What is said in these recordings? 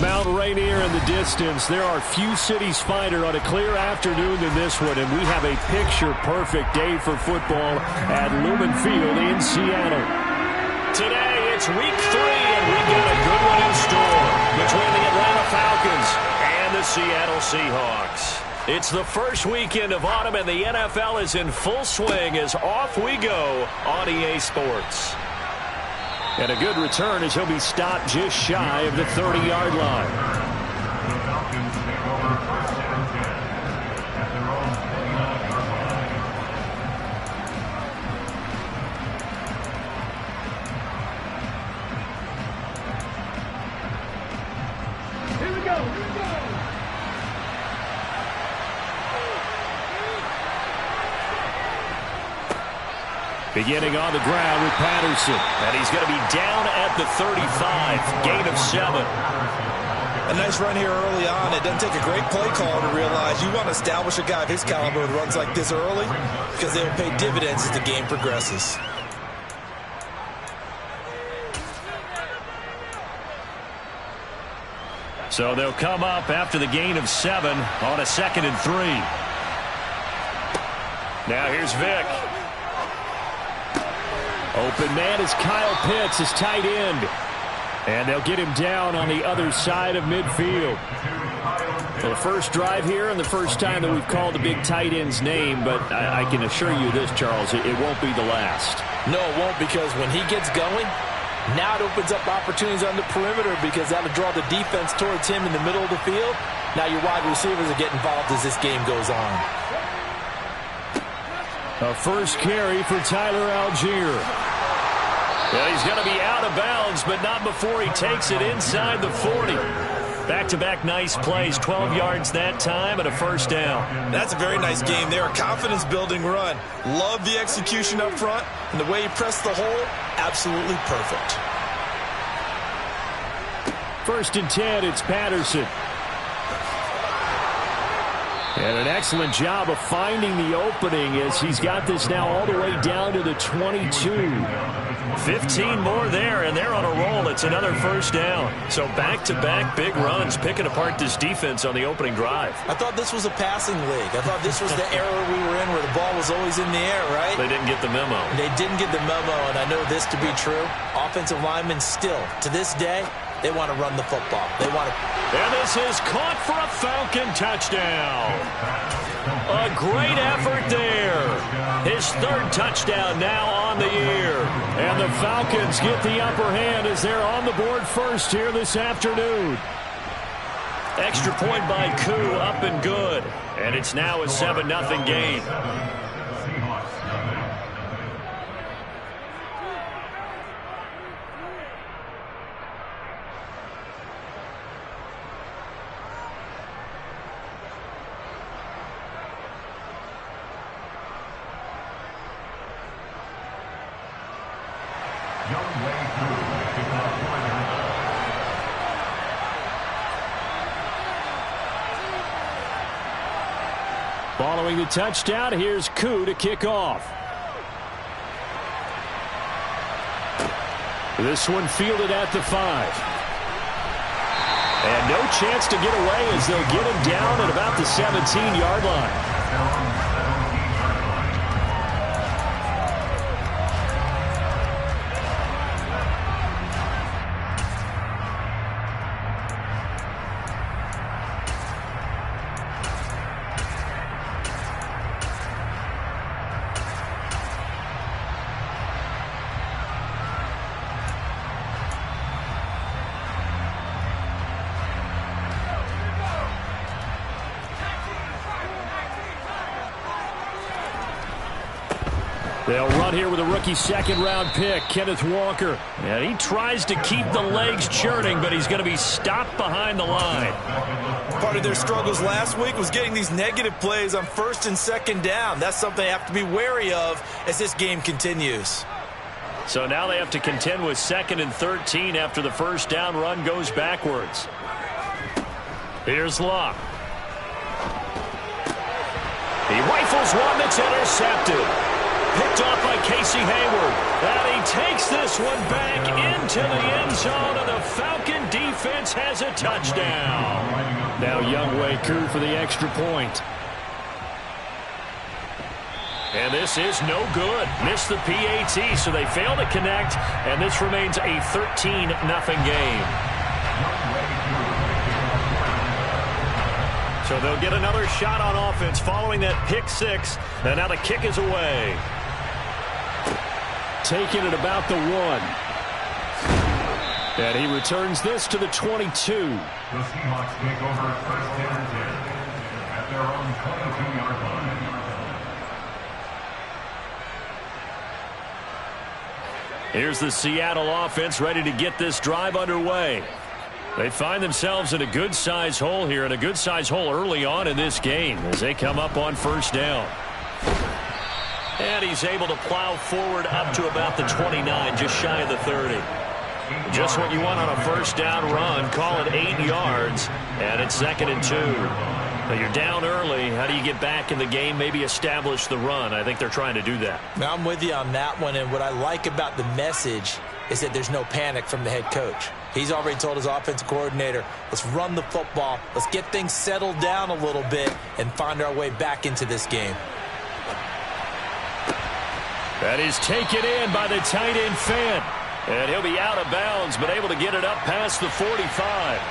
Mount Rainier in the distance. There are few cities finer on a clear afternoon than this one, and we have a picture-perfect day for football at Lumen Field in Seattle. Today, it's week 3, and we've got a good one in store between the Atlanta Falcons and the Seattle Seahawks. It's the first weekend of autumn, and the NFL is in full swing as off we go on EA Sports. And a good return as he'll be stopped just shy of the 30-yard line. Beginning on the ground with Patterson. And he's going to be down at the 35. Gain of 7. A nice run here early on. It doesn't take a great play call to realize you want to establish a guy of his caliber who runs like this early because they will pay dividends as the game progresses. So they'll come up after the gain of 7 on a 2nd and 3. Now here's Vick. Open man is Kyle Pitts, his tight end. And they'll get him down on the other side of midfield. Well, the first drive here and the first time that we've called the big tight end's name, but I can assure you this, Charles, it won't be the last. No, it won't, because when he gets going, now it opens up opportunities on the perimeter because that'll draw the defense towards him in the middle of the field. Now your wide receivers will get involved as this game goes on. A first carry for Tyler Algier. Well, he's going to be out of bounds, but not before he takes it inside the 40. Back-to-back nice plays, 12 yards that time and a first down. That's a very nice game there, a confidence-building run. Love the execution up front, and the way he pressed the hole, absolutely perfect. 1st and 10, it's Patterson. And an excellent job of finding the opening as he's got this now all the way down to the 22. 15 more there, and they're on a roll. It's another first down. So back-to-back big runs, picking apart this defense on the opening drive. I thought this was a passing league. I thought this was the era we were in where the ball was always in the air, right? They didn't get the memo. They didn't get the memo, and I know this to be true. Offensive linemen still, to this day, they want to run the football. They want to. And this is caught for a Falcon touchdown. A great effort there. His 3rd touchdown now on the year. And the Falcons get the upper hand as they're on the board first here this afternoon. Extra point by Koo, up and good. And it's now a 7-0 game. Following the touchdown, here's Koo to kick off. This one fielded at the 5. And no chance to get away as they'll get him down at about the 17-yard line. They'll run here with a rookie 2nd-round pick, Kenneth Walker. And he tries to keep the legs churning, but he's going to be stopped behind the line. Part of their struggles last week was getting these negative plays on 1st and 2nd down. That's something they have to be wary of as this game continues. So now they have to contend with 2nd and 13 after the first down run goes backwards. Here's Locke. He rifles one that's intercepted. Picked off by Casey Hayward. And he takes this one back into the end zone, and the Falcon defense has a touchdown. Now Youngway Koo for the extra point. And this is no good. Missed the PAT, so they fail to connect, and this remains a 13-0 game. So they'll get another shot on offense following that pick six, and now the kick is away. Taking it about the 1. And he returns this to the 22. The Seahawks take over first and 10 at their own 22-yard line. Here's the Seattle offense ready to get this drive underway. They find themselves in a good-sized hole here, and a good-sized hole early on in this game as they come up on first down. And he's able to plow forward up to about the 29, just shy of the 30. Just what you want on a first down run. Call it 8 yards, and it's 2nd and 2. Now you're down early. How do you get back in the game, maybe establish the run? I think they're trying to do that. Now I'm with you on that one, and what I like about the message is that there's no panic from the head coach. He's already told his offensive coordinator, let's run the football, let's get things settled down a little bit and find our way back into this game. That is taken in by the tight end Fant. And he'll be out of bounds, but able to get it up past the 45.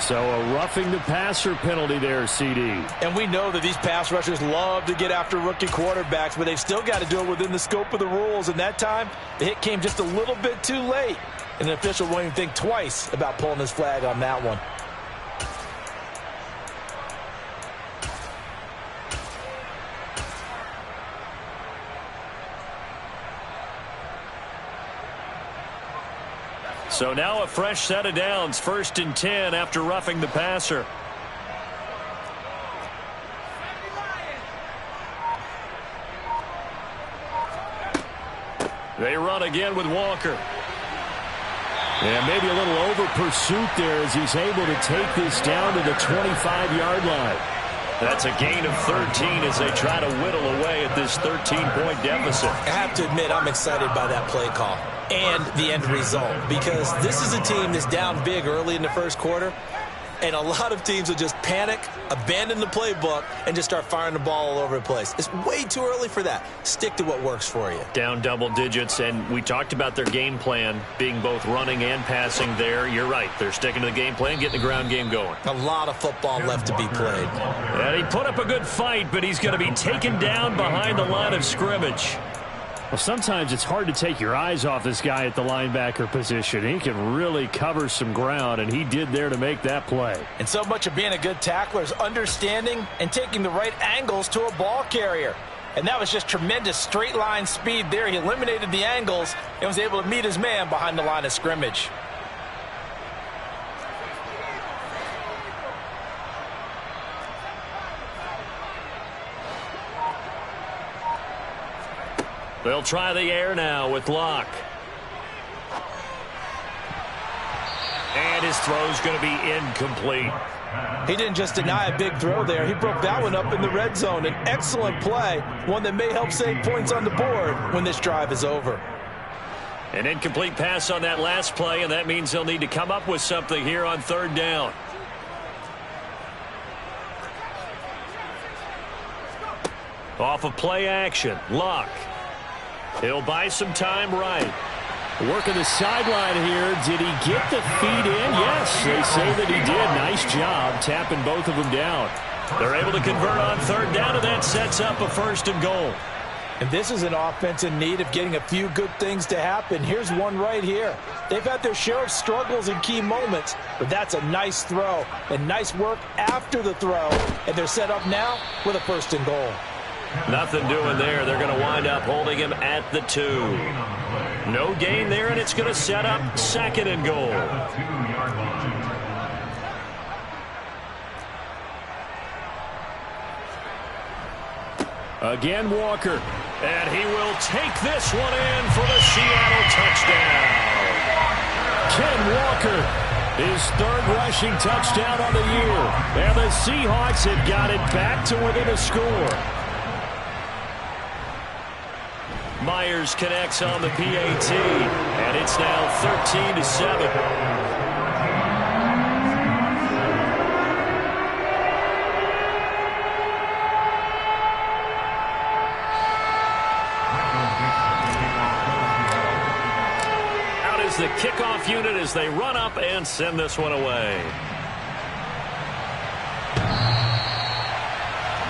So a roughing the passer penalty there, CD. And we know that these pass rushers love to get after rookie quarterbacks, but they've still got to do it within the scope of the rules. And that time, the hit came just a little bit too late. And the official won't even think twice about pulling his flag on that one. So now a fresh set of downs, 1st and 10 after roughing the passer. They run again with Walker. And maybe a little over pursuit there as he's able to take this down to the 25-yard line. That's a gain of 13 as they try to whittle away at this 13-point deficit. I have to admit, I'm excited by that play call and the end result, because this is a team that's down big early in the first quarter, and a lot of teams will just panic, abandon the playbook, and just start firing the ball all over the place. It's way too early for that. Stick to what works for you. Down double digits, and we talked about their game plan being both running and passing there. You're right. They're sticking to the game plan, getting the ground game going. A lot of football left to be played. And he put up a good fight, but he's going to be taken down behind the line of scrimmage. Well, sometimes it's hard to take your eyes off this guy at the linebacker position. He can really cover some ground, and he did there to make that play. And so much of being a good tackler is understanding and taking the right angles to a ball carrier. And that was just tremendous straight line speed there. He eliminated the angles and was able to meet his man behind the line of scrimmage. They'll try the air now with Locke. And his throw's going to be incomplete. He didn't just deny a big throw there. He broke that one up in the red zone. An excellent play, one that may help save points on the board when this drive is over. An incomplete pass on that last play, and that means they'll need to come up with something here on 3rd down. Off of play action, Locke. He'll buy some time right. Working the sideline here. Did he get the feet in? Yes, they say that he did. Nice job tapping both of them down. They're able to convert on 3rd down, and that sets up a 1st and goal. And this is an offense in need of getting a few good things to happen. Here's one right here. They've had their share of struggles in key moments, but that's a nice throw and nice work after the throw. And they're set up now with a 1st and goal. Nothing doing there. They're going to wind up holding him at the 2. No gain there, and it's going to set up 2nd and goal. Again, Walker. And he will take this one in for the Seattle touchdown. Ken Walker, his 3rd rushing touchdown on the year. And the Seahawks have got it back to within a score. Myers connects on the PAT, and it's now 13-7. Out is the kickoff unit as they run up and send this one away.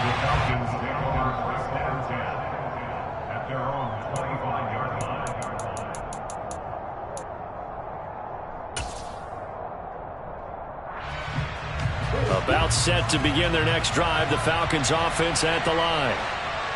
The Falcons take over first and 10 at their own 25-yard line. About set to begin their next drive, the Falcons offense at the line.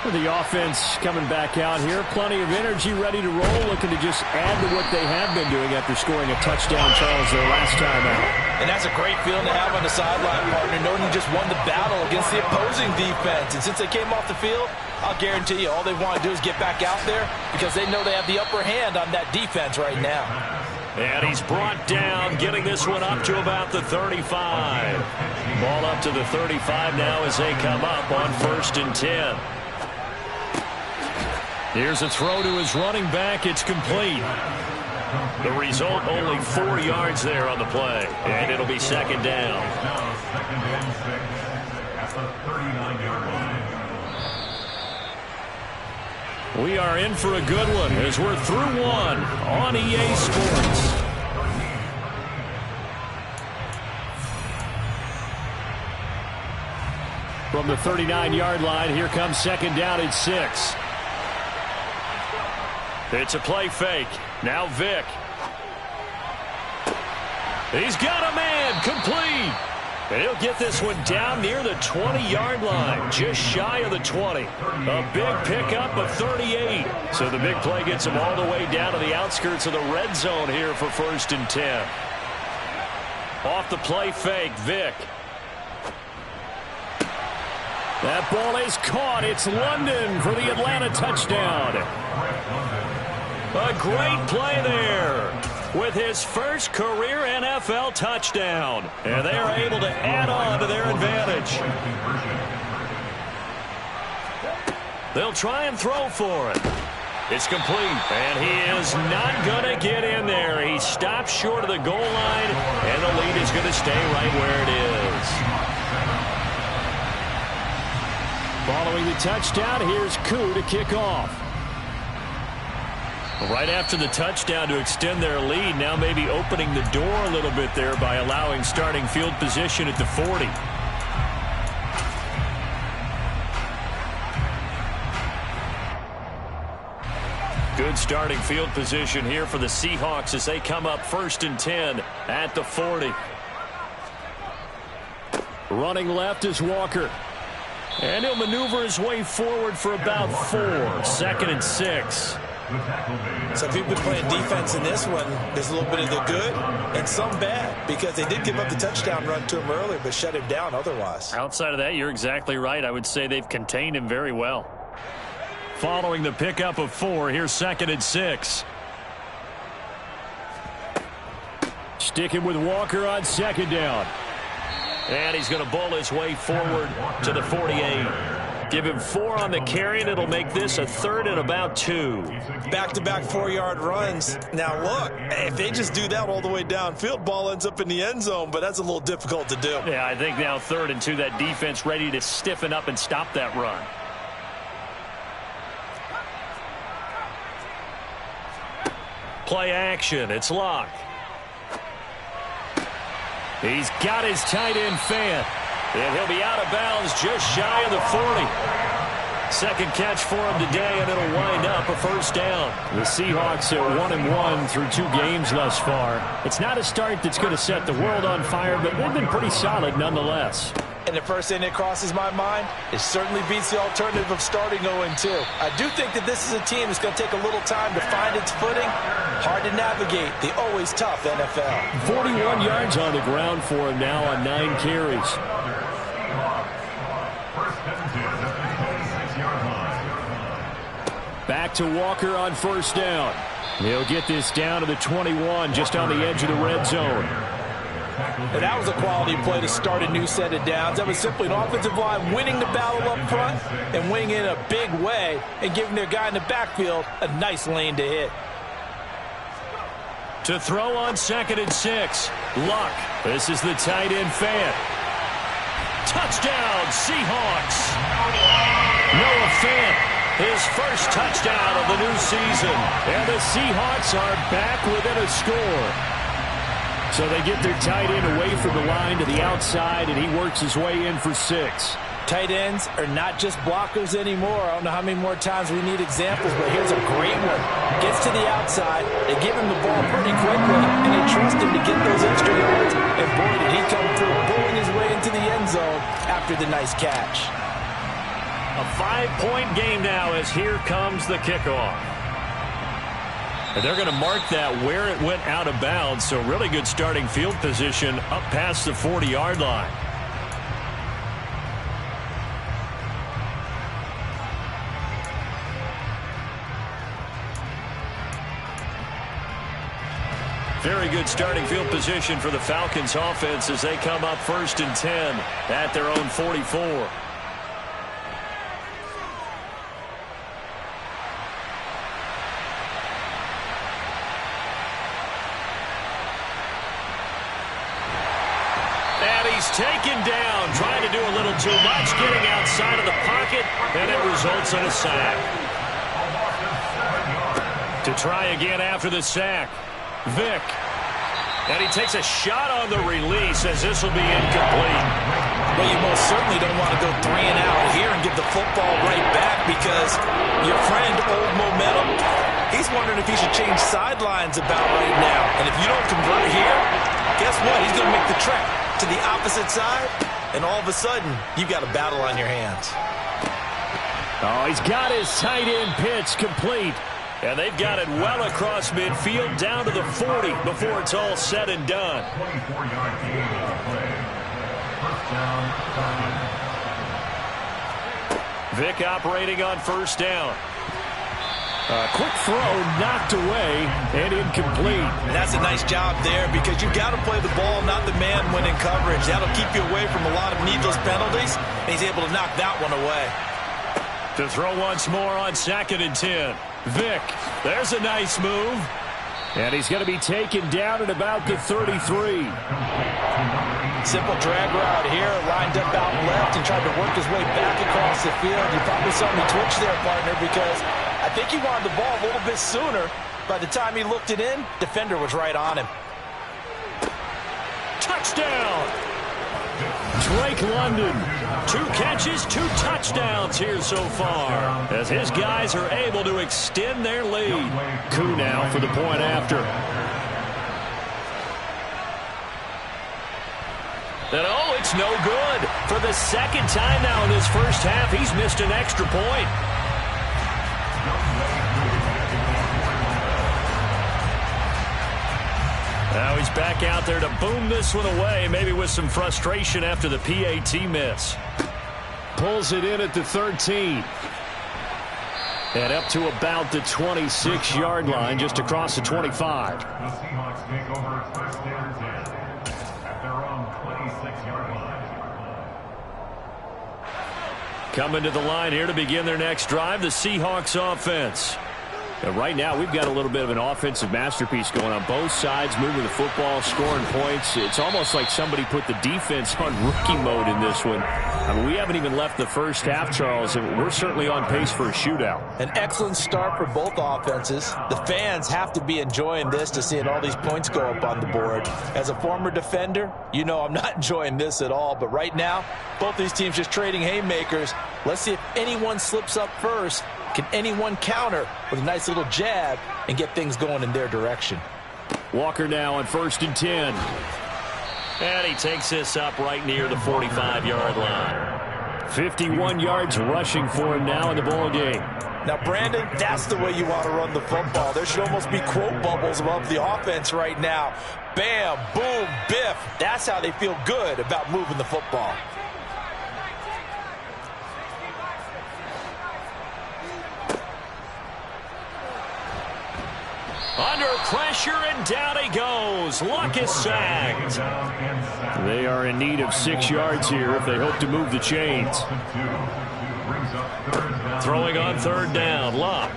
The offense coming back out here, plenty of energy, ready to roll, looking to just add to what they have been doing after scoring a touchdown, Charles, their last time out. And that's a great feeling to have on the sideline, partner, knowing you just won the battle against the opposing defense. And since they came off the field, I'll guarantee you all they want to do is get back out there because they know they have the upper hand on that defense right now. And he's brought down, getting this one up to about the 35. Ball up to the 35 now as they come up on 1st and 10. Here's a throw to his running back. It's complete. The result, only 4 yards there on the play. And it'll be 2nd down. Now 2nd and 6 at the 39-yard line. We are in for a good one as we're through one on EA Sports. From the 39-yard line, here comes 2nd down and 6. It's a play fake. Now Vick. He's got a man. Complete. And he'll get this one down near the 20-yard line, just shy of the 20. A big pickup of 38. So the big play gets him all the way down to the outskirts of the red zone here for 1st and 10. Off the play fake, Vick. That ball is caught. It's London for the Atlanta touchdown. A great play there with his first career NFL touchdown. And they are able to add on to their advantage. They'll try and throw for it. It's complete, and he is not going to get in there. He stops short of the goal line, and the lead is going to stay right where it is. Following the touchdown, here's Koo to kick off. Right after the touchdown to extend their lead, now maybe opening the door a little bit there by allowing starting field position at the 40. Good starting field position here for the Seahawks as they come up 1st and 10 at the 40. Running left is Walker. And he'll maneuver his way forward for about 4. 2nd and 6. So if you've been playing defense in this one, there's a little bit of the good and some bad because they did give up the touchdown run to him earlier but shut him down otherwise. Outside of that, you're exactly right. I would say they've contained him very well. Following the pickup of 4, here's 2nd and 6. Sticking with Walker on 2nd down. And he's going to bowl his way forward to the 48. Give him 4 on the carry, and it'll make this a 3rd and about 2. Back-to-back 4-yard runs. Now, look, if they just do that all the way downfield, ball ends up in the end zone, but that's a little difficult to do. Yeah, I think now 3rd and 2, that defense ready to stiffen up and stop that run. Play action. It's Locke. He's got his tight end Fant. And he'll be out of bounds just shy of the 40. Second catch for him today, and it'll wind up a 1st down. The Seahawks are 1-1 through 2 games thus far. It's not a start that's going to set the world on fire, but they've been pretty solid nonetheless. And the first thing that crosses my mind, it certainly beats the alternative of starting 0-2. I do think that this is a team that's going to take a little time to find its footing. Hard to navigate the always tough NFL. 41 yards on the ground for him now on 9 carries. Back to Walker on 1st down. He'll get this down to the 21, just on the edge of the red zone. And that was a quality play to start a new set of downs. That was simply an offensive line winning the battle up front and winning in a big way and giving their guy in the backfield a nice lane to hit. To throw on 2nd and 6. Luck. This is the tight end Fant. Touchdown, Seahawks. Noah Fant, his first touchdown of the new season. And the Seahawks are back within a score. So they get their tight end away from the line to the outside, and he works his way in for 6. Tight ends are not just blockers anymore. I don't know how many more times we need examples, but here's a great one. Gets to the outside, they give him the ball pretty quickly, and they trust him to get those extra yards. And boy, did he come through, pulling his way into the end zone after the nice catch. A 5-point game now as here comes the kickoff. And they're going to mark that where it went out of bounds, so really good starting field position up past the 40-yard line. Very good starting field position for the Falcons offense as they come up 1st and 10 at their own 44. And he's taken down, trying to do a little too much, getting outside of the pocket, and it results in a sack. To try again after the sack. Vick. And he takes a shot on the release as this will be incomplete. Well, you most certainly don't want to go 3 and out here and give the football right back because your friend, Old Momentum, he's wondering if he should change sidelines about right now. And if you don't convert here, guess what? He's going to make the trek to the opposite side, and all of a sudden, you've got a battle on your hands. Oh, he's got his tight end pitch complete. And they've got it well across midfield down to the 40 before it's all said and done. 24-yard gain on the play. First down, Vick operating on 1st down. A quick throw knocked away and incomplete. And that's a nice job there because you've got to play the ball, not the man when in coverage. That'll keep you away from a lot of needless penalties. And he's able to knock that one away. To throw once more on 2nd and 10. Vick, there's a nice move. And he's going to be taken down at about the 33. Simple drag route here, lined up out left and tried to work his way back across the field. You probably saw me twitch there, partner, because I think he wanted the ball a little bit sooner. By the time he looked it in, defender was right on him. Touchdown! Drake London, 2 catches, 2 touchdowns here so far, as his guys are able to extend their lead. Koo now for the point after. And oh, it's no good. For the 2nd time now in this first half, he's missed an extra point. Now he's back out there to boom this one away, maybe with some frustration after the PAT miss. Pulls it in at the 13. And up to about the 26-yard line, just across the 25. the Seahawks take over 1st and 10 at their own 26-yard line. Coming to the line here to begin their next drive, the Seahawks offense. And right now, we've got a little bit of an offensive masterpiece going on. Both sides moving the football, scoring points. It's almost like somebody put the defense on rookie mode in this one. I mean, we haven't even left the first half, Charles, and we're certainly on pace for a shootout. An excellent start for both offenses. The fans have to be enjoying this to seeing all these points go up on the board. As a former defender, you know I'm not enjoying this at all. But right now, both these teams just trading haymakers. Let's see if anyone slips up first. Can anyone counter with a nice little jab and get things going in their direction? Walker now on 1st and 10. And he takes this up right near the 45-yard line. 51 yards rushing for him now in the ball game. Now, Brandon, that's the way you want to run the football. There should almost be quote bubbles above the offense right now. Bam, boom, biff. That's how they feel good about moving the football. Under pressure, and down he goes. Luck is sacked. They are in need of 6 yards here if they hope to move the chains. Throwing on 3rd down, Luck.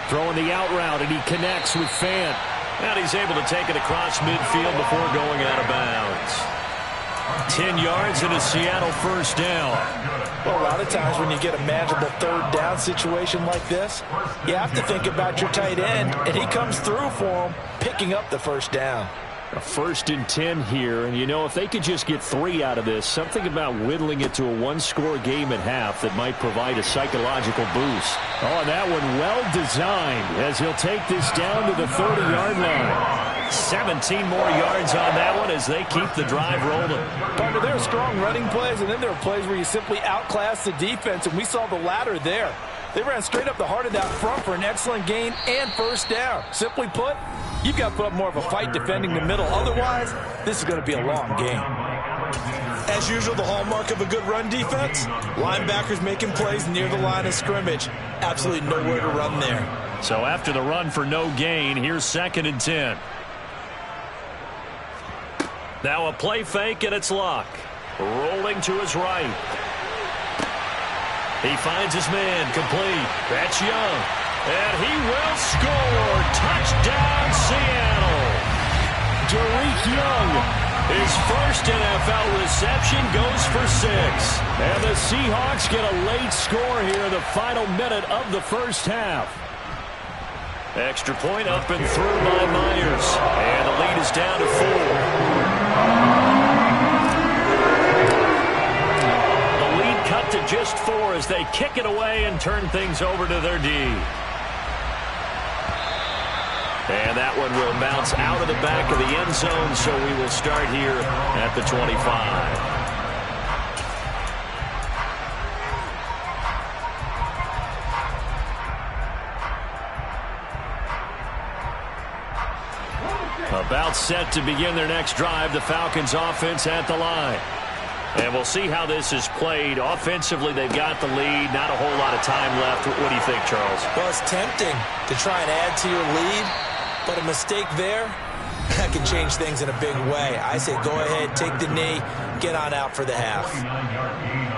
Throwing the out route, and he connects with Fant. And he's able to take it across midfield before going out of bounds. 10 yards and a Seattle 1st down. Well, a lot of times when you get a manageable 3rd down situation like this, you have to think about your tight end, and he comes through for him, picking up the 1st down. A 1st and 10 here, and you know, if they could just get 3 out of this, something about whittling it to a 1-score game at half that might provide a psychological boost. Oh, and that one well designed as he'll take this down to the 30-yard line. 17 more yards on that one as they keep the drive rolling. Partner, there are strong running plays, and then there are plays where you simply outclass the defense, and we saw the latter there. They ran straight up the heart of that front for an excellent gain and 1st down. Simply put, you've got to put up more of a fight defending the middle. Otherwise, this is going to be a long game. As usual, the hallmark of a good run defense, linebackers making plays near the line of scrimmage. Absolutely nowhere to run there. So after the run for no gain, here's 2nd and 10. Now a play fake, and it's Luck. Rolling to his right. He finds his man, complete. That's Young. And he will score. Touchdown, Seattle. Derek Young, his first NFL reception, goes for 6. And the Seahawks get a late score here in the final minute of the 1st half. Extra point up and through by Myers. And the lead is down to 4. Cut to just 4 as they kick it away and turn things over to their D. And that one will bounce out of the back of the end zone, so we will start here at the 25. About set to begin their next drive, the Falcons offense at the line. And we'll see how this is played. Offensively, they've got the lead. Not a whole lot of time left. What do you think, Charles? Well, it's tempting to try and add to your lead, but a mistake there, that can change things in a big way. I say go ahead, take the knee, get on out for the half.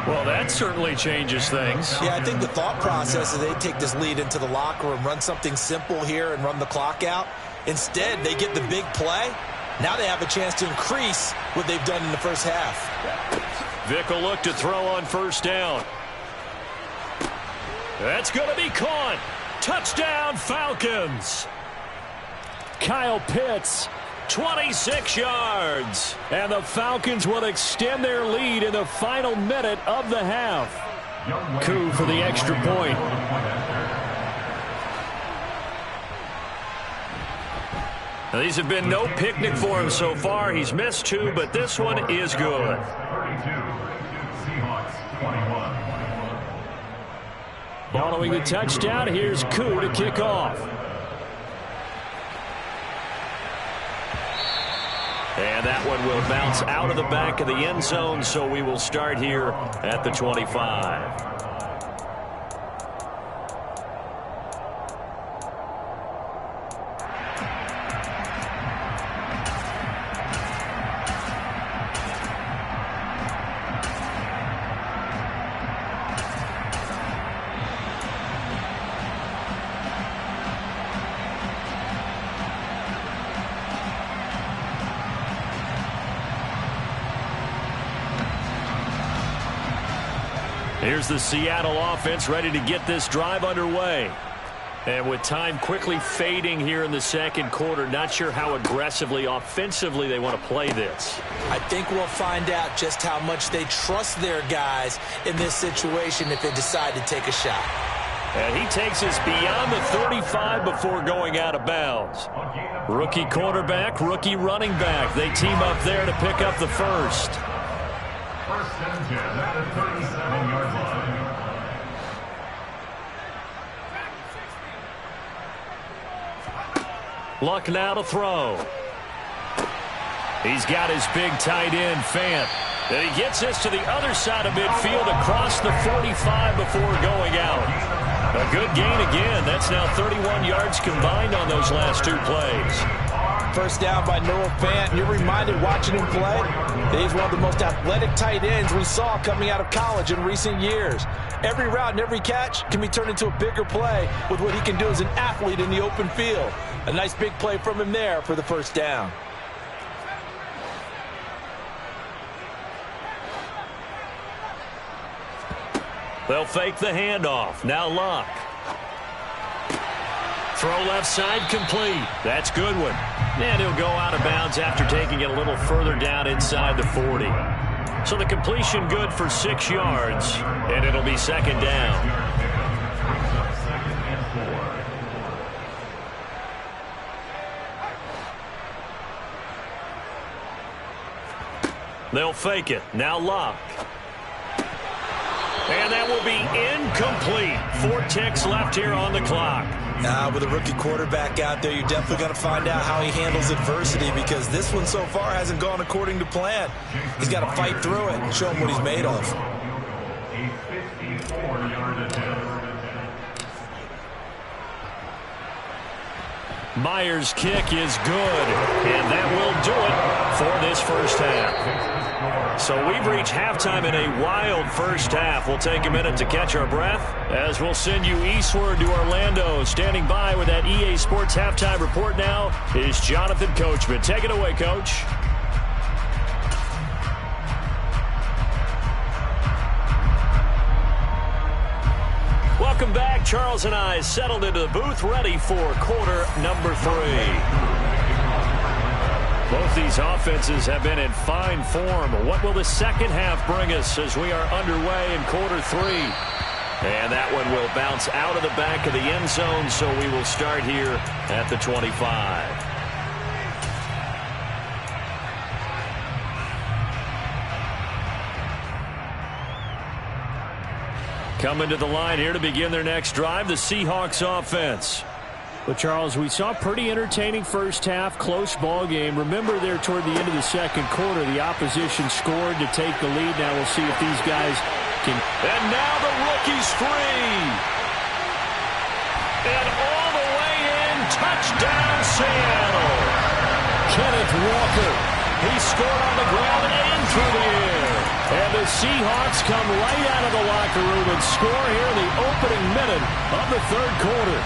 Well, that certainly changes things. Yeah, I think the thought process is they take this lead into the locker room, run something simple here and run the clock out. Instead, they get the big play. Now they have a chance to increase what they've done in the 1st half. Vick will look to throw on 1st down. That's going to be caught. Touchdown, Falcons. Kyle Pitts, 26 yards. And the Falcons will extend their lead in the final minute of the half. Coup for the extra point. Now, these have been no picnic for him so far. He's missed 2, but this one is good. Following the touchdown, here's Coup to kick off. And that one will bounce out of the back of the end zone, so we will start here at the 25. Here's the Seattle offense ready to get this drive underway. And with time quickly fading here in the 2nd quarter, not sure how aggressively, offensively they want to play this. I think we'll find out just how much they trust their guys in this situation if they decide to take a shot. And he takes us beyond the 35 before going out of bounds. Rookie quarterback, rookie running back. They team up there to pick up the 1st. 1st and 10 at the 37-yard line. Luck now to throw. He's got his big tight end, Fant. And he gets this to the other side of midfield across the 45 before going out. A Good gain again. That's now 31 yards combined on those last 2 plays. First down by Noah Fant. You're reminded watching him play that he's one of the most athletic tight ends we saw coming out of college in recent years. Every route and every catch can be turned into a bigger play with what he can do as an athlete in the open field. A nice big play from him there for the first down. They'll fake the handoff. Now Luck. Throw left side complete. That's Goodwin. And he'll go out of bounds after taking it a little further down inside the 40. So the completion good for 6 yards, and it'll be second down. They'll fake it. Now Luck. And that will be incomplete. 4 ticks left here on the clock. With a rookie quarterback out there, you're definitely going to find out how he handles adversity, because this one so far hasn't gone according to plan. He's got to fight through it and show him what he's made of. A 54-yard attempt. Myers' kick is good, and that will do it for this first half. So we've reached halftime in a wild first half. We'll take a minute to catch our breath as we'll send you eastward to Orlando. Standing by with that EA Sports halftime report now is Jonathan Coachman. Take it away, Coach. Welcome back. Charles and I settled into the booth, ready for quarter number 3. Both these offenses have been in fine form. What will the second half bring us as we are underway in quarter 3? And that one will bounce out of the back of the end zone, so we will start here at the 25. Coming to the line here to begin their next drive, the Seahawks offense. Well, Charles, we saw a pretty entertaining first half, close ball game. Remember there toward the end of the second quarter, the opposition scored to take the lead. Now we'll see if these guys can. And now the rookie's free. And all the way in, touchdown Seattle. Kenneth Walker. He scored on the ground and through the air. And the Seahawks come right out of the locker room and score here in the opening minute of the third quarter.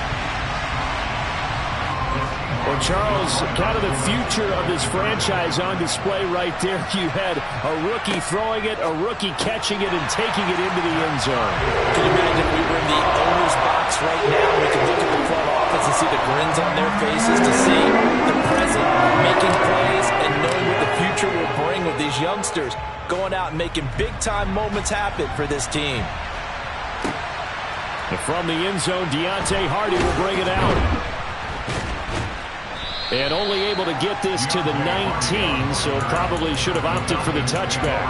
Well, Charles, kind of the future of this franchise on display right there. You had a rookie throwing it, a rookie catching it, and taking it into the end zone. Can you imagine if we were in the owner's box right now? We could look at the front office and see the grins on their faces, to see the present making plays and knowing what the future will bring with these youngsters going out and making big-time moments happen for this team. And from the end zone, Deontay Hardy will bring it out. And only able to get this to the 19, so probably should have opted for the touchback.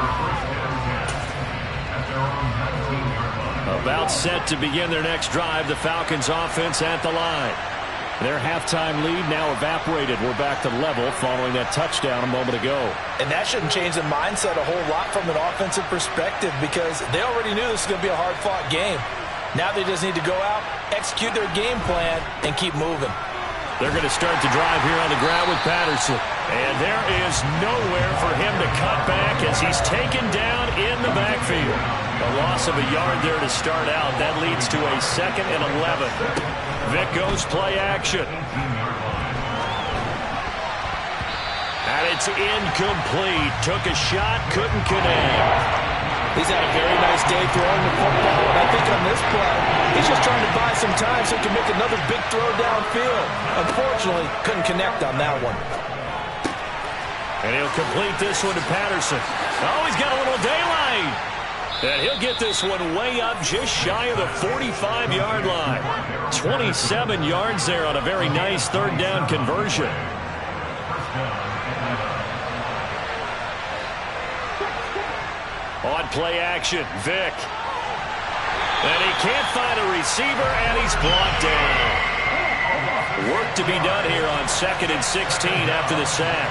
About set to begin their next drive, the Falcons offense at the line. Their halftime lead now evaporated. We're back to level following that touchdown a moment ago. And that shouldn't change the mindset a whole lot from an offensive perspective, because they already knew this was going to be a hard-fought game. Now they just need to go out, execute their game plan, and keep moving. They're going to start the drive here on the ground with Patterson. And there is nowhere for him to cut back as he's taken down in the backfield. A loss of a yard there to start out. That leads to a 2nd and 11. Vic goes play action. And it's incomplete. Took a shot, couldn't connect. He's had a very nice day throwing the football, and I think on this play, he's just trying to buy some time so he can make another big throw downfield. Unfortunately, couldn't connect on that one. And he'll complete this one to Patterson. Oh, he's got a little daylight. And he'll get this one way up just shy of the 45-yard line. 27 yards there on a very nice third down conversion. On play action, Vic. And he can't find a receiver, and he's blocked down. Work to be done here on 2nd and 16 after the sack.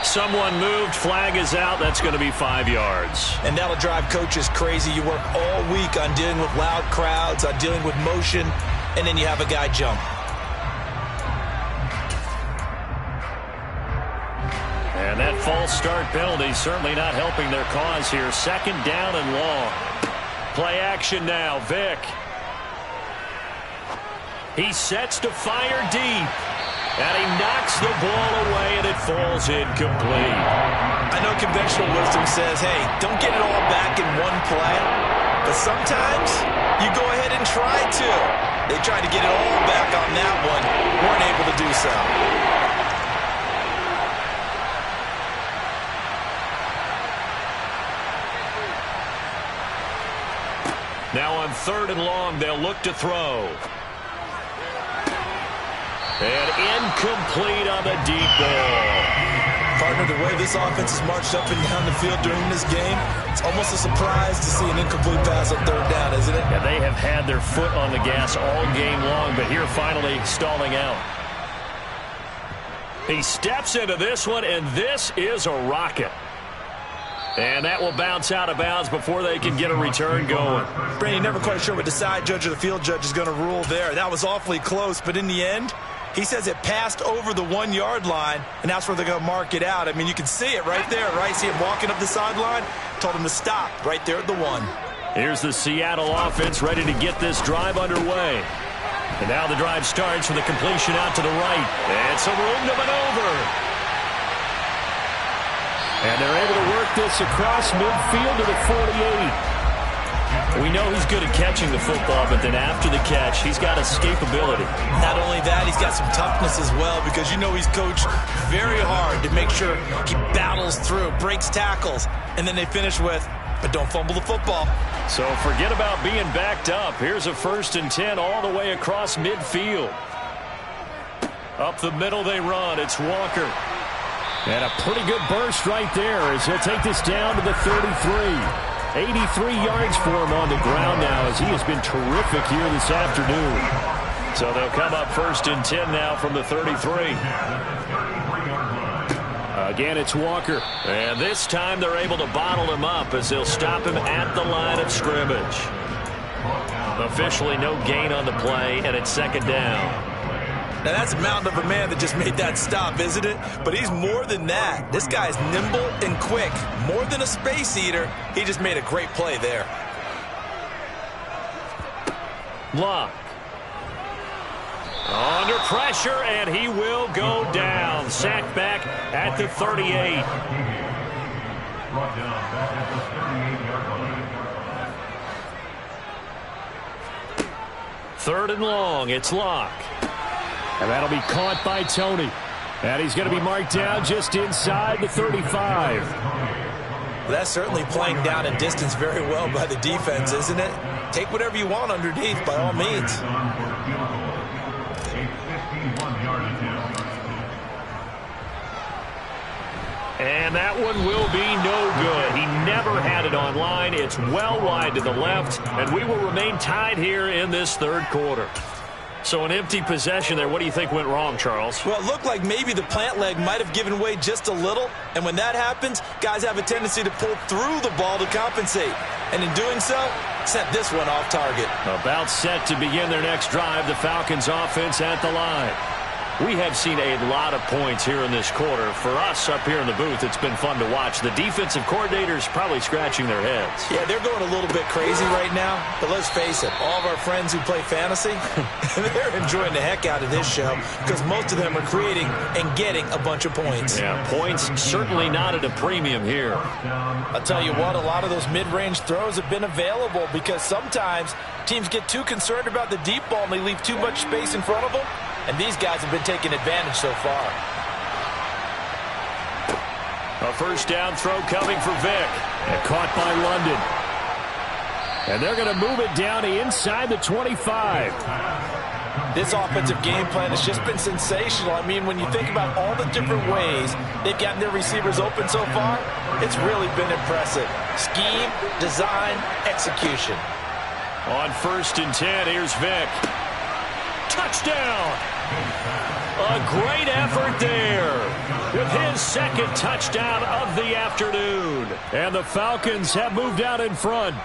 Someone moved. Flag is out. That's going to be 5 yards. And that'll drive coaches crazy. You work all week on dealing with loud crowds, on dealing with motion, and then you have a guy jump. And that false start penalty certainly not helping their cause here. 2nd down and long. Play action now. Vick. He sets to fire deep. And he knocks the ball away, and it falls incomplete. I know conventional wisdom says, hey, don't get it all back in one play. But sometimes you go ahead and try to. They tried to get it all back on that one. Weren't able to do so. Now on 3rd and long, they'll look to throw. And incomplete on the deep ball. Partner, the way this offense has marched up and down the field during this game, it's almost a surprise to see an incomplete pass on 3rd down, isn't it? Yeah, they have had their foot on the gas all game long, but here finally stalling out. He steps into this one, and this is a rocket. And that will bounce out of bounds before they can get a return going. Brady, never quite sure what the side judge or the field judge is going to rule there. That was awfully close, but in the end, he says it passed over the 1-yard line, and that's where they're going to mark it out. I mean, you can see it right there, right? See him walking up the sideline? Told him to stop right there at the 1. Here's the Seattle offense ready to get this drive underway. And now the drive starts with a completion out to the right. And some room to maneuver. And they're able to work this across midfield to the 48. We know he's good at catching the football, but then after the catch, he's got escapability. Not only that, he's got some toughness as well, because you know he's coached very hard to make sure he battles through, breaks tackles, and then they finish with, but don't fumble the football. So forget about being backed up. Here's a 1st and 10 all the way across midfield. Up the middle they run. It's Walker. And a pretty good burst right there as he'll take this down to the 33. 83 yards for him on the ground now as he has been terrific here this afternoon. So they'll come up 1st and 10 now from the 33. Again, it's Walker. And this time they're able to bottle him up as they'll stop him at the line of scrimmage. Officially no gain on the play, and it's 2nd down. Now, that's a mountain of a man that just made that stop, isn't it? But he's more than that. This guy's nimble and quick. More than a space eater. He just made a great play there. Block. Under pressure, and he will go down. Sacked back at the 38. Brought down back at the 38-yard line. 3rd and long. It's Locke. And that'll be caught by Tony. And he's going to be marked down just inside the 35. Well, that's certainly playing down in distance very well by the defense, isn't it? Take whatever you want underneath, by all means. And that one will be no good. He never had it on line. It's well wide to the left, and we will remain tied here in this 3rd quarter. So an empty possession there. What do you think went wrong, Charles? Well, it looked like maybe the plant leg might have given way just a little. And when that happens, guys have a tendency to pull through the ball to compensate. And in doing so, sent this one off target. About set to begin their next drive, the Falcons offense at the line. We have seen a lot of points here in this quarter. For us up here in the booth, it's been fun to watch. The defensive coordinators probably scratching their heads. Yeah, they're going a little bit crazy right now. But let's face it, all of our friends who play fantasy, they're enjoying the heck out of this show because most of them are creating and getting a bunch of points. Yeah, points certainly not at a premium here. I'll tell you what, a lot of those mid-range throws have been available because sometimes teams get too concerned about the deep ball and they leave too much space in front of them. And these guys have been taking advantage so far. A 1st down throw coming for Vick. And caught by London. And they're going to move it down to inside the 25. This offensive game plan has just been sensational. I mean, when you think about all the different ways they've gotten their receivers open so far, it's really been impressive. Scheme, design, execution. On 1st and 10, here's Vick. Touchdown! A great effort there. with his second touchdown of the afternoon. And the Falcons have moved out in front.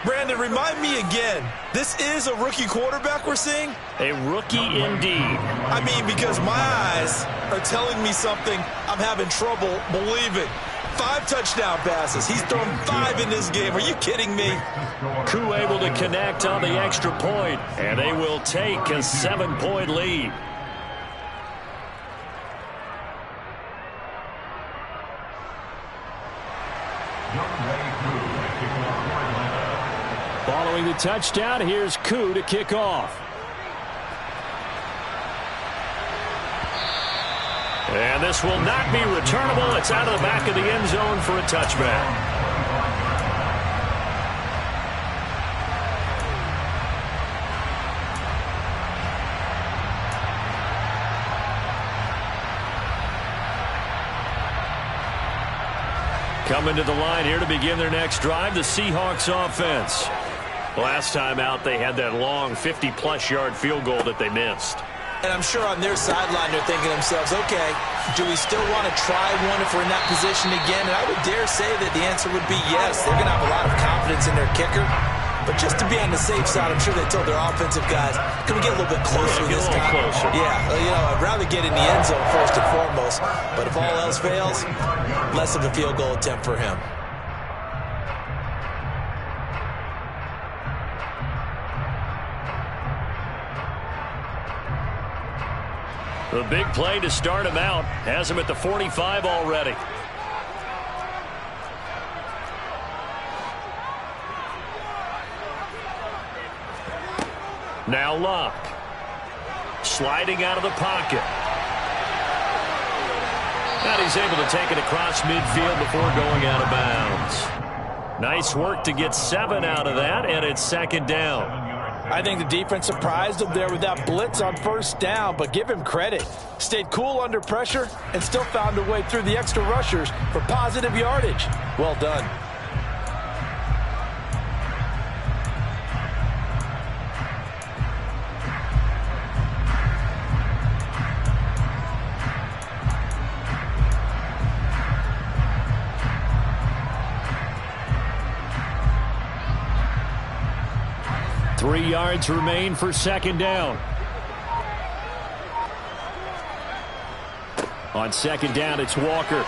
Brandon, remind me again, this is a rookie quarterback we're seeing? A rookie indeed. I mean, because my eyes are telling me something I'm having trouble believing. 5 touchdown passes. He's thrown 5 in this game. Are you kidding me? Koo able to connect on the extra point, and they will take a 7-point lead. Following the touchdown, here's Koo to kick off. And this will not be returnable. It's out of the back of the end zone for a touchback. Coming to the line here to begin their next drive, the Seahawks offense. Last time out, they had that long 50-plus yard field goal that they missed. And I'm sure on their sideline they're thinking to themselves, okay, do we still want to try one if we're in that position again? And I would dare say that the answer would be yes. They're going to have a lot of confidence in their kicker. But just to be on the safe side, I'm sure they told their offensive guys, can we get a little bit closer this time? Closer. Yeah, I'd rather get in the end zone first and foremost. But if all else fails, less of a field goal attempt for him. The big play to start him out has him at the 45 already. Now Luck. Sliding out of the pocket. And he's able to take it across midfield before going out of bounds. Nice work to get 7 out of that, and it's second down. I think the defense surprised him there with that blitz on first down, but give him credit. Stayed cool under pressure and still found a way through the extra rushers for positive yardage. Well done. Three yards remain for second down. On second down, it's Walker.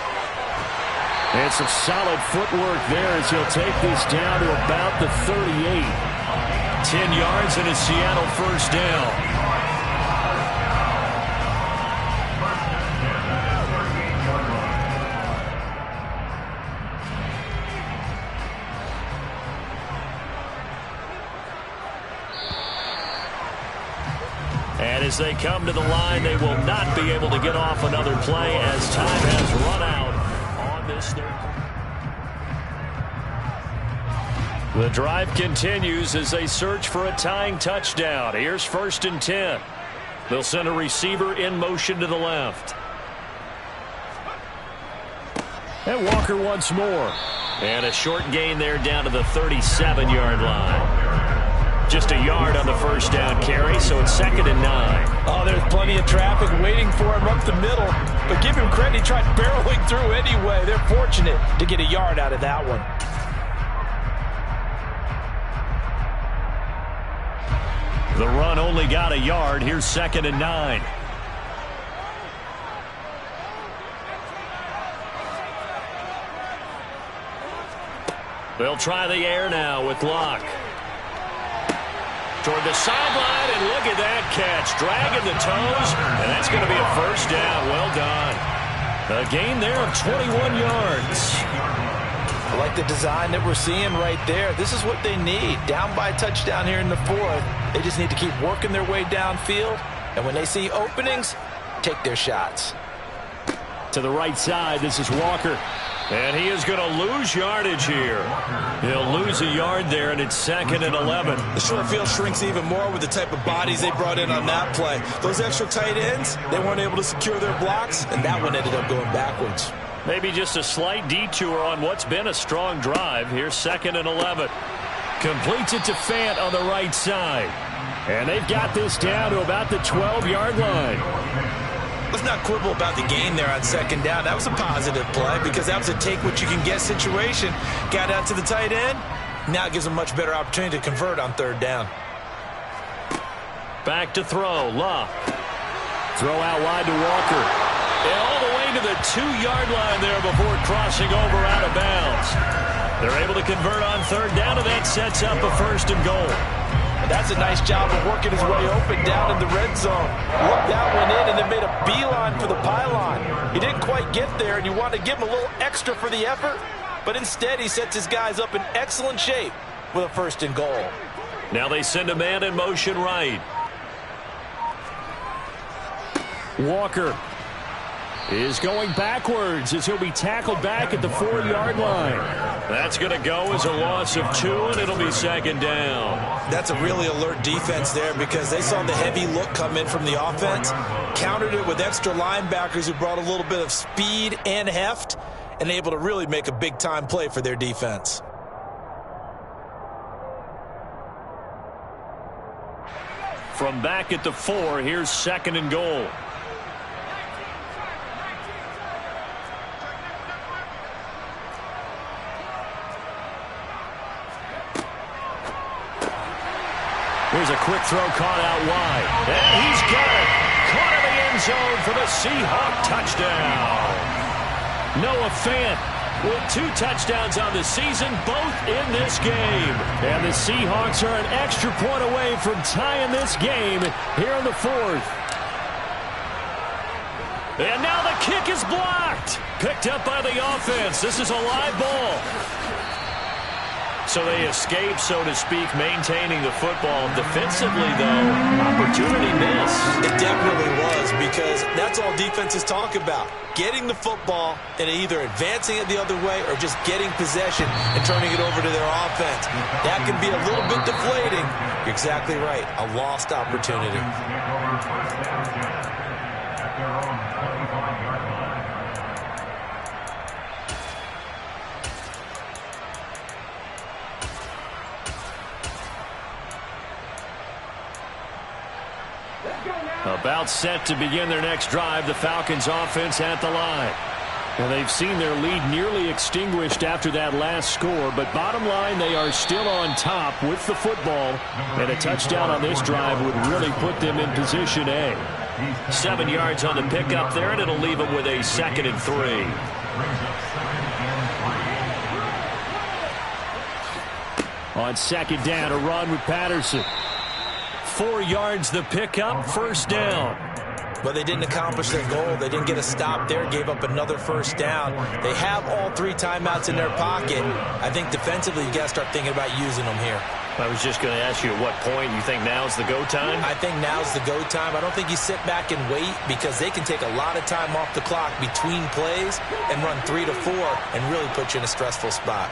And some solid footwork there as he'll take this down to about the 38. 10 yards and a Seattle first down. And as they come to the line, they will not be able to get off another play as time has run out on this third. The drive continues as they search for a tying touchdown. Here's 1st and 10. They'll send a receiver in motion to the left. And Walker once more. And a short gain there down to the 37-yard line. Just a yard on the first down carry, so it's 2nd and 9. Oh, there's plenty of traffic waiting for him up the middle. But give him credit, he tried barreling through anyway. They're fortunate to get a yard out of that one. The run only got a yard. Here's 2nd and 9. They'll try the air now with Luck. Toward the sideline, and look at that catch. Dragging the toes, and that's going to be a first down. Well done. A gain there of 21 yards. I like the design that we're seeing right there. This is what they need. Down by a touchdown here in the 4th. They just need to keep working their way downfield. And when they see openings, take their shots. To the right side, this is Walker. And he is going to lose yardage here. He'll lose a yard there, and it's 2nd and 11. The short field shrinks even more with the type of bodies they brought in on that play. Those extra tight ends, they weren't able to secure their blocks, and that one ended up going backwards. Maybe just a slight detour on what's been a strong drive. Here's 2nd and 11. Completes it to Fant on the right side. And they've got this down to about the 12-yard line. Let's not quibble about the gain there on second down. That was a positive play because that was a take-what-you-can-get situation. Got out to the tight end. Now it gives them a much better opportunity to convert on third down. Back to throw. Luck. Throw out wide to Walker. And all the way to the 2-yard line there before crossing over out of bounds. They're able to convert on third down, and that sets up a 1st and goal. And that's a nice job of working his way open down in the red zone. Looked that one in and then made a beeline for the pylon. He didn't quite get there, and you want to give him a little extra for the effort, but instead he sets his guys up in excellent shape with a 1st and goal. Now they send a man in motion right. Walker is going backwards as he'll be tackled back at the 4-yard line. That's going to go as a loss of 2, and it'll be 2nd down. That's a really alert defense there because they saw the heavy look come in from the offense, countered it with extra linebackers who brought a little bit of speed and heft, and able to really make a big-time play for their defense. From back at the 4, here's 2nd and goal. Here's a quick throw caught out wide. And he's got it. Caught in the end zone for the Seahawk touchdown. Noah Fant with 2 touchdowns on the season, both in this game. And the Seahawks are an extra point away from tying this game here in the 4th. And now the kick is blocked. Picked up by the offense. This is a live ball. So they escape, so to speak, maintaining the football. Defensively, though, opportunity miss. It definitely was because that's all defenses talk about. Getting the football and either advancing it the other way or just getting possession and turning it over to their offense. That can be a little bit deflating. You're exactly right. A lost opportunity. About set to begin their next drive, the Falcons offense at the line. And they've seen their lead nearly extinguished after that last score, but bottom line, they are still on top with the football, and a touchdown on this drive would really put them in position A. 7 yards on the pickup there, and it'll leave them with a 2nd and 3. On 2nd down, a run with Patterson. 4 yards the pickup, 1st down. But they didn't accomplish their goal. They didn't get a stop there, gave up another 1st down. They have all 3 timeouts in their pocket. I think defensively you got to start thinking about using them here. I was just going to ask you at what point you think now's the go time? I think now's the go time. I don't think you sit back and wait because they can take a lot of time off the clock between plays and run 3 to 4 and really put you in a stressful spot.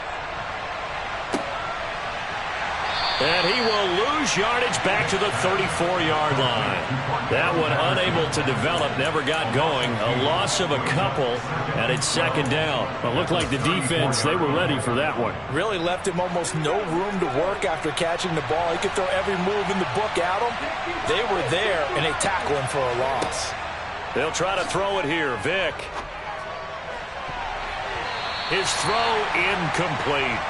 And he will lose yardage back to the 34-yard line. That one unable to develop, never got going. A loss of a couple, and it's 2nd down. It looked like the defense, they were ready for that one. Really left him almost no room to work after catching the ball. He could throw every move in the book at him. They were there, and they tackle him for a loss. They'll try to throw it here. Vick. His throw incomplete.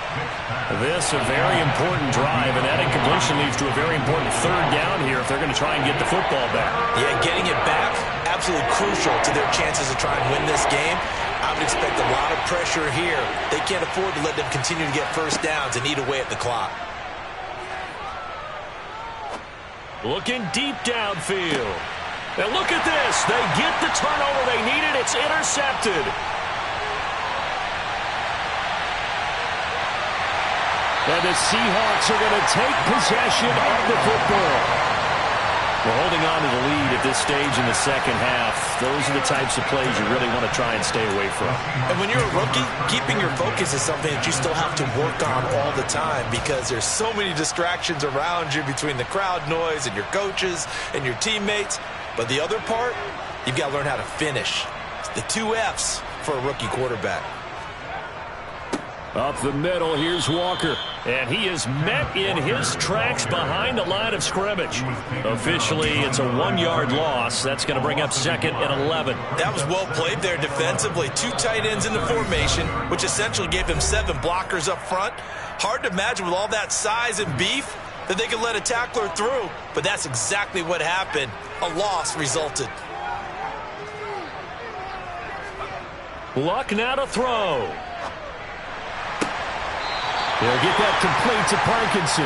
This a very important drive, and that incompletion leads to a very important 3rd down here if they're going to try and get the football back. Yeah, getting it back, absolutely crucial to their chances to try and win this game. I would expect a lot of pressure here. They can't afford to let them continue to get 1st downs and eat away at the clock. Looking deep downfield. And look at this. They get the turnover they needed. It's intercepted. And the Seahawks are going to take possession of the football. We're holding on to the lead at this stage in the 2nd half. Those are the types of plays you really want to try and stay away from. And when you're a rookie, keeping your focus is something that you still have to work on all the time because there's so many distractions around you between the crowd noise and your coaches and your teammates. But the other part, you've got to learn how to finish. It's the 2 F's for a rookie quarterback. Up the middle, here's Walker. And he is met in his tracks behind the line of scrimmage. Officially, it's a 1-yard loss. That's going to bring up 2nd and 11. That was well played there defensively. 2 tight ends in the formation, which essentially gave them 7 blockers up front. Hard to imagine with all that size and beef that they could let a tackler through, but that's exactly what happened. A loss resulted. Luck now to throw. He'll get that complete to Parkinson.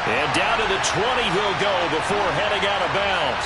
And down to the 20 he'll go before heading out of bounds.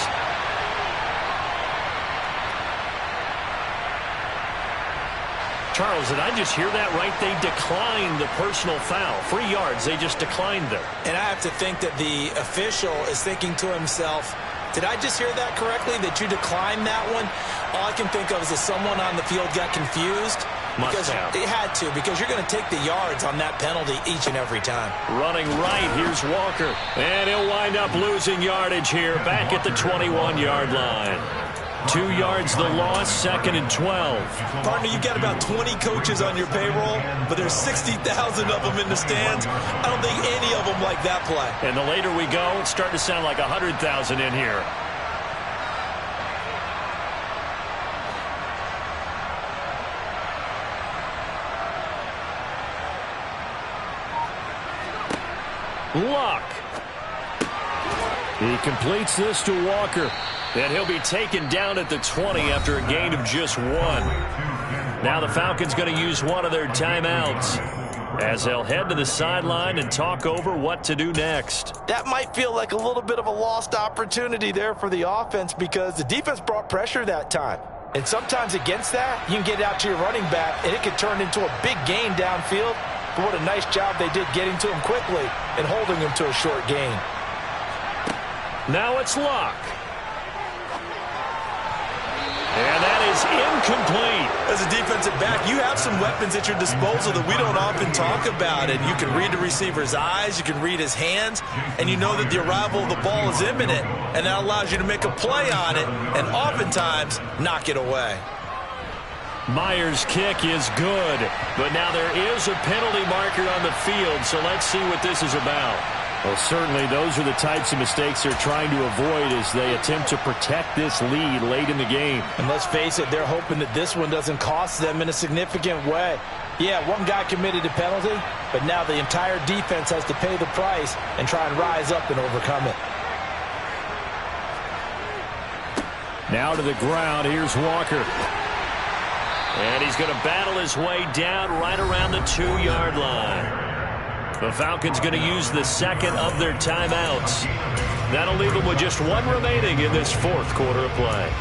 Charles, did I just hear that right? They declined the personal foul. 3 yards, they just declined there. And I have to think that the official is thinking to himself, did I just hear that correctly, that you declined that one? All I can think of is that someone on the field got confused. Must have. It had to, because you're going to take the yards on that penalty each and every time. Running right, here's Walker. And he'll wind up losing yardage here, back at the 21-yard line. 2 yards the loss, 2nd and 12. Partner, you've got about 20 coaches on your payroll, but there's 60,000 of them in the stands. I don't think any of them like that play. And the later we go, it's starting to sound like 100,000 in here. Luck. He completes this to Walker. And he'll be taken down at the 20 after a gain of just 1. Now the Falcons going to use one of their timeouts as they'll head to the sideline and talk over what to do next. That might feel like a little bit of a lost opportunity there for the offense because the defense brought pressure that time. And sometimes against that, you can get out to your running back, and it could turn into a big gain downfield. But what a nice job they did getting to him quickly and holding him to a short gain. Now it's Luck. And that is incomplete. As a defensive back, you have some weapons at your disposal that we don't often talk about. And you can read the receiver's eyes, you can read his hands, and you know that the arrival of the ball is imminent. And that allows you to make a play on it and oftentimes knock it away. Myers' kick is good, but now there is a penalty marker on the field, so let's see what this is about. Well, certainly those are the types of mistakes they're trying to avoid as they attempt to protect this lead late in the game. And let's face it, they're hoping that this one doesn't cost them in a significant way. Yeah, one guy committed a penalty, but now the entire defense has to pay the price and try and rise up and overcome it. Now to the ground, here's Walker. And he's going to battle his way down right around the 2-yard line. The Falcons going to use the 2nd of their timeouts. That'll leave them with just 1 remaining in this 4th quarter of play.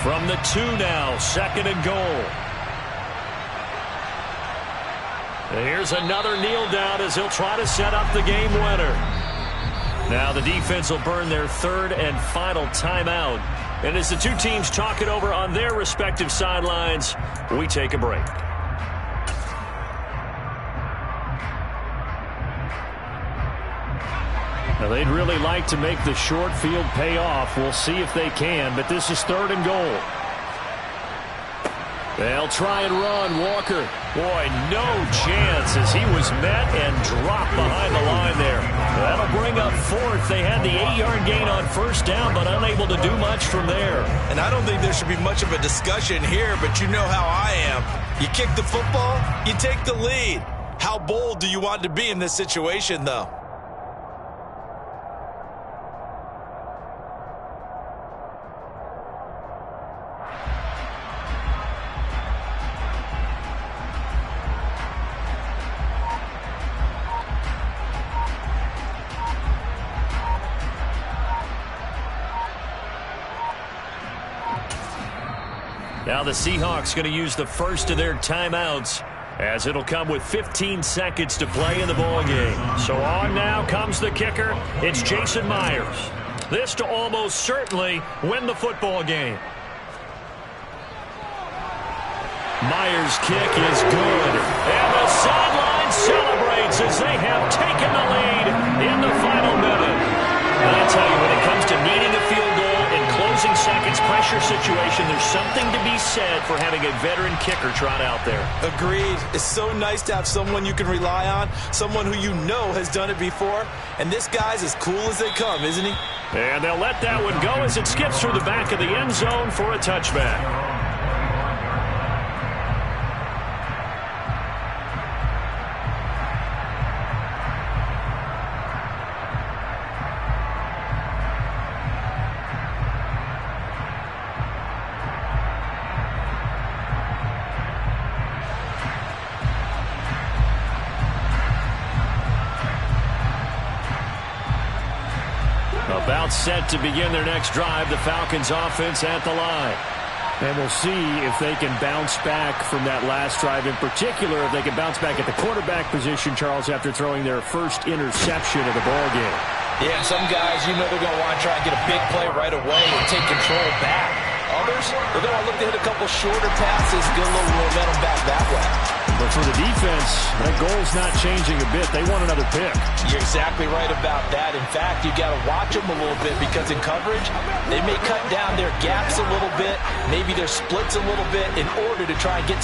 From the 2 now, 2nd and goal. And here's another kneel down as he'll try to set up the game winner. Now the defense will burn their 3rd and final timeout. And as the two teams talk it over on their respective sidelines, we take a break. Now they'd really like to make the short field pay off. We'll see if they can, but this is 3rd and goal. They'll try and run. Walker. Boy, no chance as he was met and dropped behind the line there. That'll bring up 4th. They had the 8-yard gain on 1st down, but unable to do much from there. And I don't think there should be much of a discussion here, but you know how I am. You kick the football, you take the lead. How bold do you want to be in this situation, though? Now the Seahawks going to use the 1st of their timeouts as it'll come with 15 seconds to play in the ball game. So on now comes the kicker. It's Jason Myers. This to almost certainly win the football game. Myers' kick is good. And the sideline celebrates. celebrates as they have taken the lead in the final minute. And I tell you, when it comes to needing a field goal in closing seconds, pressure situation, there's something to be said for having a veteran kicker trot out there. Agreed. It's so nice to have someone you can rely on, someone who you know has done it before. And this guy's as cool as they come, isn't he? And they'll let that one go as it skips through the back of the end zone for a touchback. About set to begin their next drive, the Falcons offense at the line. And we'll see if they can bounce back from that last drive, in particular if they can bounce back at the quarterback position, Charles, after throwing their first interception of the ballgame. Yeah, and some guys, you know they're going to want to try and get a big play right away and take control back. Others, they're going to look to hit a couple shorter passes, get a little momentum back that way. But for the defense, that goal's not changing a bit. They want another pick. You're exactly right about that. In fact, you got to watch them a little bit because in coverage, they may cut down their gaps a little bit, maybe their splits a little bit in order to try and get to